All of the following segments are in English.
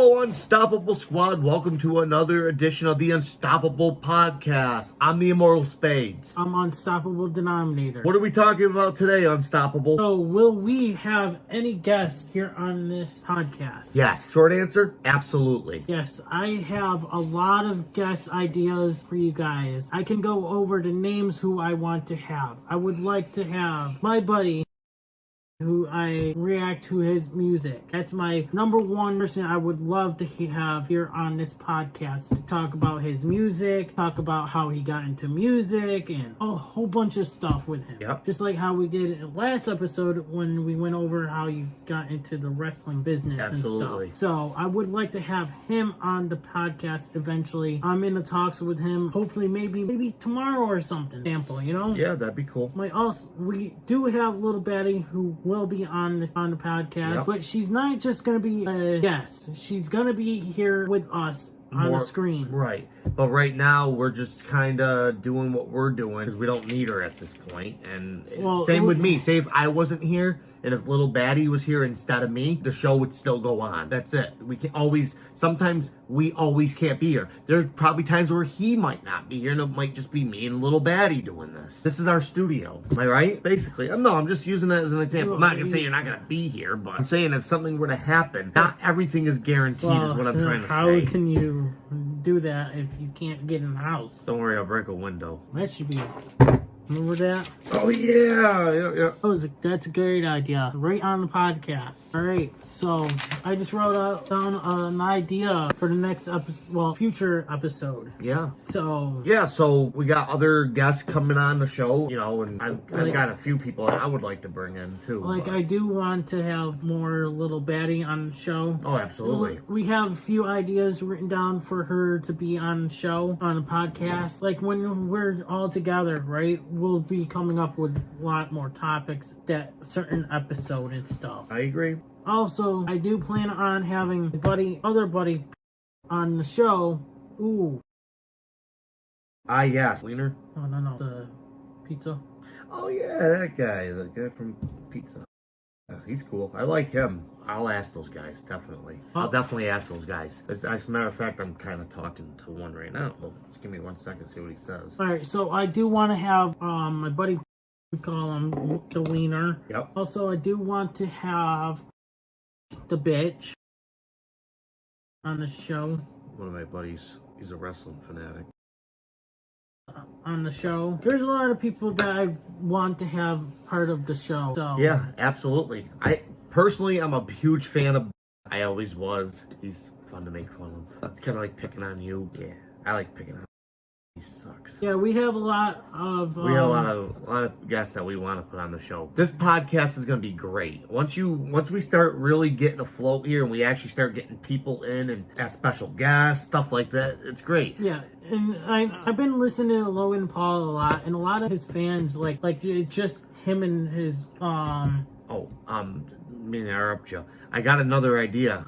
Hello, Unstoppable Squad. Welcome to another edition of the Unstoppable Podcast. I'm the Immortal Spades. I'm Unstoppable Denominator. What are we talking about today, Unstoppable? So, will we have any guests here on this podcast? Yes. Short answer, absolutely. Yes, I have a lot of guest ideas for you guys. I can go over the names who I want to have. I would like to have my buddy who I react to his music. That's my number one person I would love to have here on this podcast to talk about his music, talk about how he got into music, and a whole bunch of stuff with him. Yep. Just like how we did in the last episode when we went over how you got into the wrestling business Absolutely. and stuff. So I would like to have him on the podcast eventually. I'm in the talks with him. Hopefully maybe tomorrow or something. Sample, you know? Yeah, that'd be cool. We do have Little Betty who will be on the podcast, Yep. but she's not just gonna be a guest. She's gonna be here with us on the screen. Right. But right now, we're just kind of doing what we're doing because we don't need her at this point. And same with me. Say if I wasn't here and if Little Baddie was here instead of me, the show would still go on. That's it. We can always, sometimes we always can't be here. There's probably times where he might not be here and it might just be me and Little Baddie doing this. This is our studio. Am I right? Basically. No, I'm just using that as an example. I'm not going to say you're not going to be here, but I'm saying if something were to happen, not everything is guaranteed is what I'm trying to say. How can you do that if you can't get in the house? Don't worry, I'll break a window. That should be... Remember that? Oh, yeah. That's a great idea. Right on the podcast. All right. So I just wrote down an idea for the next episode, future episode. Yeah. So we got other guests coming on the show, and I've got a few people I would like to bring in too. I do want to have more Little Baddie on the show. Oh, absolutely. We have a few ideas written down for her to be on the show, on the podcast. Like when we're all together, right? We'll be coming up with a lot more topics that certain episode and stuff. I agree. Also, I do plan on having other buddy on the show. Ooh. Yes. Wiener? Oh, no. The pizza. Oh, yeah, that guy. The guy from Pizza. He's cool. I like him. I'll ask those guys, definitely. I'll definitely ask those guys. As a matter of fact, I'm kind of talking to one right now. Well, just give me 1 second to see what he says. Alright, so I do want to have my buddy, we call him the Wiener. Yep. Also, I do want to have the bitch on the show. One of my buddies, he's a wrestling fanatic. On the show. There's a lot of people that I want to have part of the show. So yeah, absolutely. I'm a huge fan of. I always was. He's fun to make fun of. It's kind of like picking on you. Yeah, I like picking on. He sucks. Yeah, we have a lot of. We have a lot of guests that we want to put on the show. This podcast is going to be great. Once we start really getting afloat here, and we actually start getting people in and as special guests, stuff like that, it's great. Yeah, and I've been listening to Logan Paul a lot, and a lot of his fans like it's just him and his me to interrupt you. I got another idea.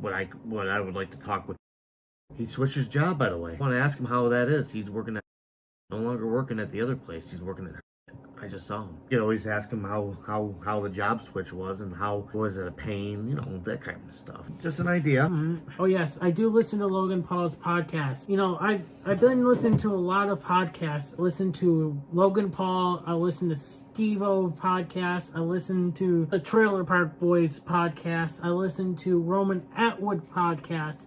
What I would like to talk with. He switched his job, by the way. I want to ask him how that is. He's no longer working at the other place. He's working at. I just saw him. You always ask him how the job switch was and how was it a pain, that kind of stuff. Just an idea. Mm-hmm. Oh yes, I do listen to Logan Paul's podcast. I've been listening to a lot of podcasts. I listen to Logan Paul. I listen to Steve-O podcast. I listen to the Trailer Park Boys podcast. I listen to Roman Atwood podcast.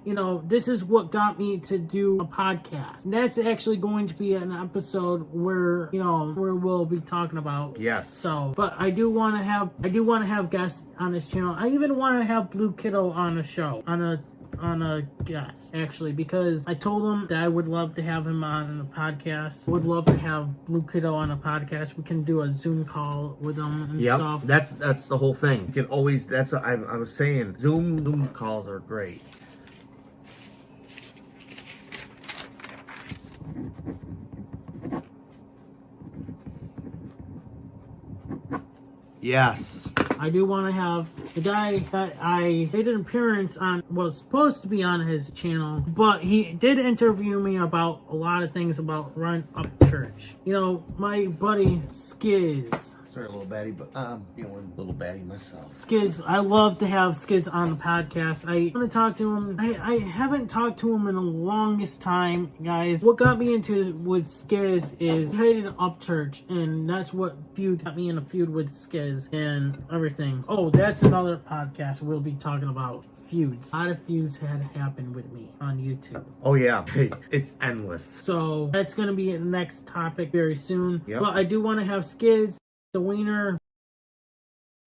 This is what got me to do a podcast. And that's actually going to be an episode where we'll be talking about. Yes. So, but I do want to have guests on this channel. I even want to have Blue Kiddo on a show, on a guest, actually, because I told him that I would love to have him on the podcast. Would love to have Blue Kiddo on a podcast. We can do a Zoom call with him and stuff. That's the whole thing. You can always. I was saying, Zoom calls are great. Yes. I do want to have the guy that I made an appearance on, was supposed to be on his channel, but he did interview me about a lot of things about Run Up Church. My buddy Skiz. Sorry, little baddie, but I'm feeling a little baddie myself. Skiz, I love to have Skiz on the podcast. I want to talk to him. I haven't talked to him in the longest time, guys. What got me into with Skiz is he hated Upchurch, and that's what got me in a feud with Skiz and everything. Oh, that's another podcast we'll be talking about. Feuds. A lot of feuds had happened with me on YouTube. Oh yeah, it's endless. So that's going to be the next topic very soon. Yep. But I do want to have Skiz, the Wiener,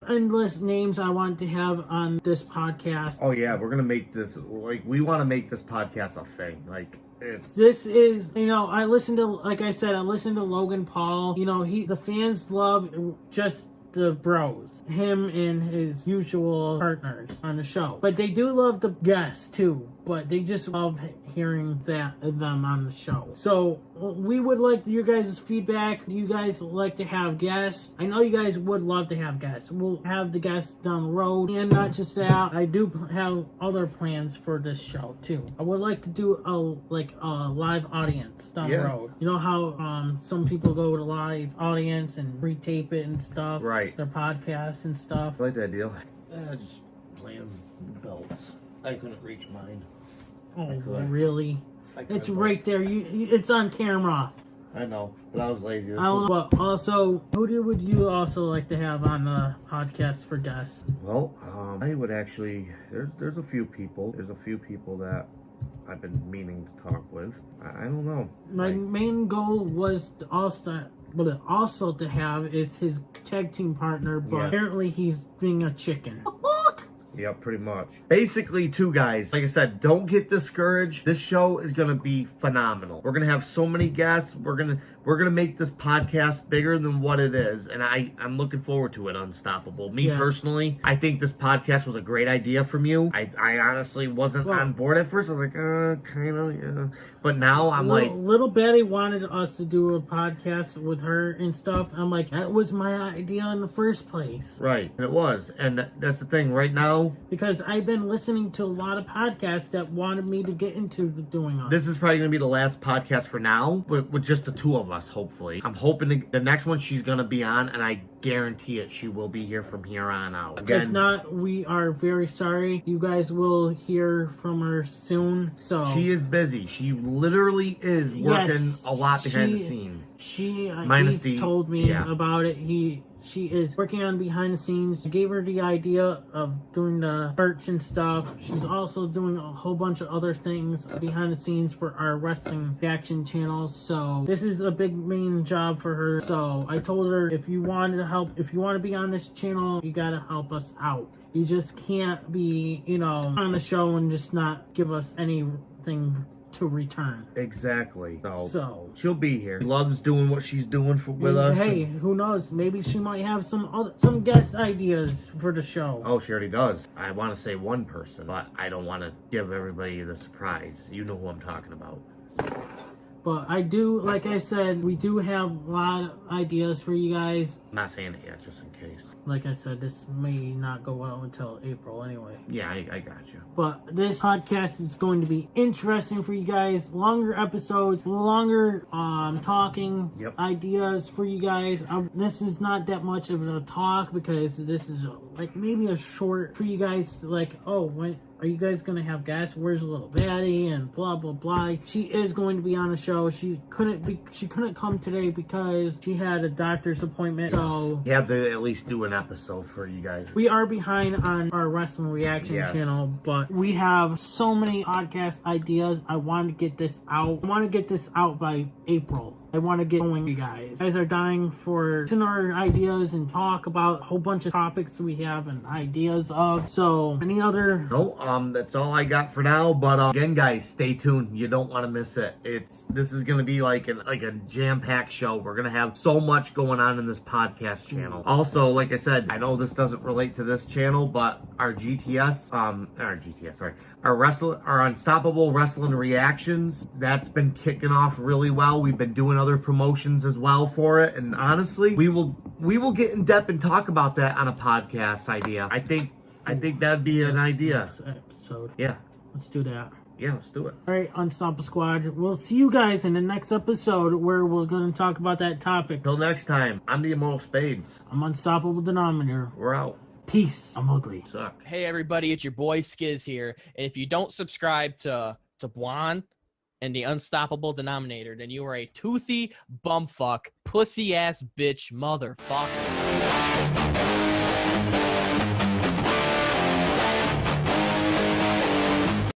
endless names I want to have on this podcast. Oh yeah, we're gonna make this, like, we want to make this podcast a thing. Like, this is, I listen to, like I said, I listen to Logan Paul. The fans love just the bros, him and his usual partners on the show. But they do love the guests too, but they just love hearing them on the show. So we would like your guys' feedback. Do you guys like to have guests? I know you guys would love to have guests. We'll have the guests down the road. And not just that, I do have other plans for this show too. I would like to do a live audience down the road. You know how some people go to live audience and re-tape it and stuff? Right. Their podcasts and stuff. I like that deal. Just playing belts. I couldn't reach mine. Oh, really? It's right there. It's on camera. I know, but I was lazy. I don't know. But also, would you also like to have on the podcast for guests? Well, I would actually. There's a few people. There's a few people that I've been meaning to talk with. I don't know. My main goal was also to have is his tag team partner, but apparently he's being a chicken. Yep, pretty much. Basically, two guys. Like I said, don't get discouraged. This show is gonna be phenomenal. We're gonna have so many guests. We're gonna make this podcast bigger than what it is, and I'm looking forward to it. Unstoppable. Me personally, I think this podcast was a great idea from you. I honestly wasn't on board at first. I was like, kind of, yeah. But now I'm like, Little Betty wanted us to do a podcast with her and stuff. I'm like, that was my idea in the first place. Right, it was, and that's the thing. Right now, because I've been listening to a lot of podcasts that wanted me to get into doing it. This is probably going to be the last podcast for now, but with just the two of us, hopefully. I'm hoping the next one she's going to be on, and I guarantee it, she will be here from here on out. Again, if not, we are very sorry. You guys will hear from her soon. So she is busy. She literally is working a lot behind the scenes. He's told me about it. She is working on behind the scenes. I gave her the idea of doing the merch and stuff. She's also doing a whole bunch of other things behind the scenes for our wrestling reaction channels. So this is a big main job for her. So I told her, if you want to be on this channel, you gotta help us out. You just can't be, on the show and just not give us anything to return. Exactly. So she'll be here. She loves doing what she's doing with us. Hey, who knows? Maybe she might have some guest ideas for the show. Oh, she already does. I want to say one person, but I don't want to give everybody the surprise. You know who I'm talking about. But I do, like I said, we do have a lot of ideas for you guys. I'm not saying it yet, just in case. Like I said, this may not go out until April anyway. Yeah, I got you. But this podcast is going to be interesting for you guys. Longer episodes, longer talking ideas for you guys. This is not that much of a talk because this is like maybe a short for you guys. Like, oh, when are you guys going to have guests? Where's Little Betty? And blah, blah, blah. She is going to be on the show. She couldn't come today because she had a doctor's appointment. So you have to at least do an episode for you guys. We are behind on our wrestling reaction channel, but we have so many podcast ideas. I want to get this out. I want to get this out by April. I want to get going, you guys. You guys are dying for listen to our ideas and talk about a whole bunch of topics we have and ideas of. So, any other? No, that's all I got for now. But again, guys, stay tuned. You don't want to miss it. This is gonna be like a jam-packed show. We're gonna have so much going on in this podcast channel. Also, like I said, I know this doesn't relate to this channel, but our our Unstoppable Wrestling Reactions, that's been kicking off really well. We've been doing other promotions as well for it, and honestly, we will get in depth and talk about that on a podcast idea. I think that'd be an idea. Episode. Yeah. Let's do that. Yeah, let's do it. All right, Unstoppable Squad. We'll see you guys in the next episode where we're going to talk about that topic. Till next time, I'm the Immortal Spades. I'm Unstoppable Denominator. We're out. Peace. I'm ugly. Suck. Hey everybody, it's your boy Skiz here. And if you don't subscribe to Buon and the Unstoppable Denominator, then you are a toothy bumfuck, pussy ass bitch motherfucker.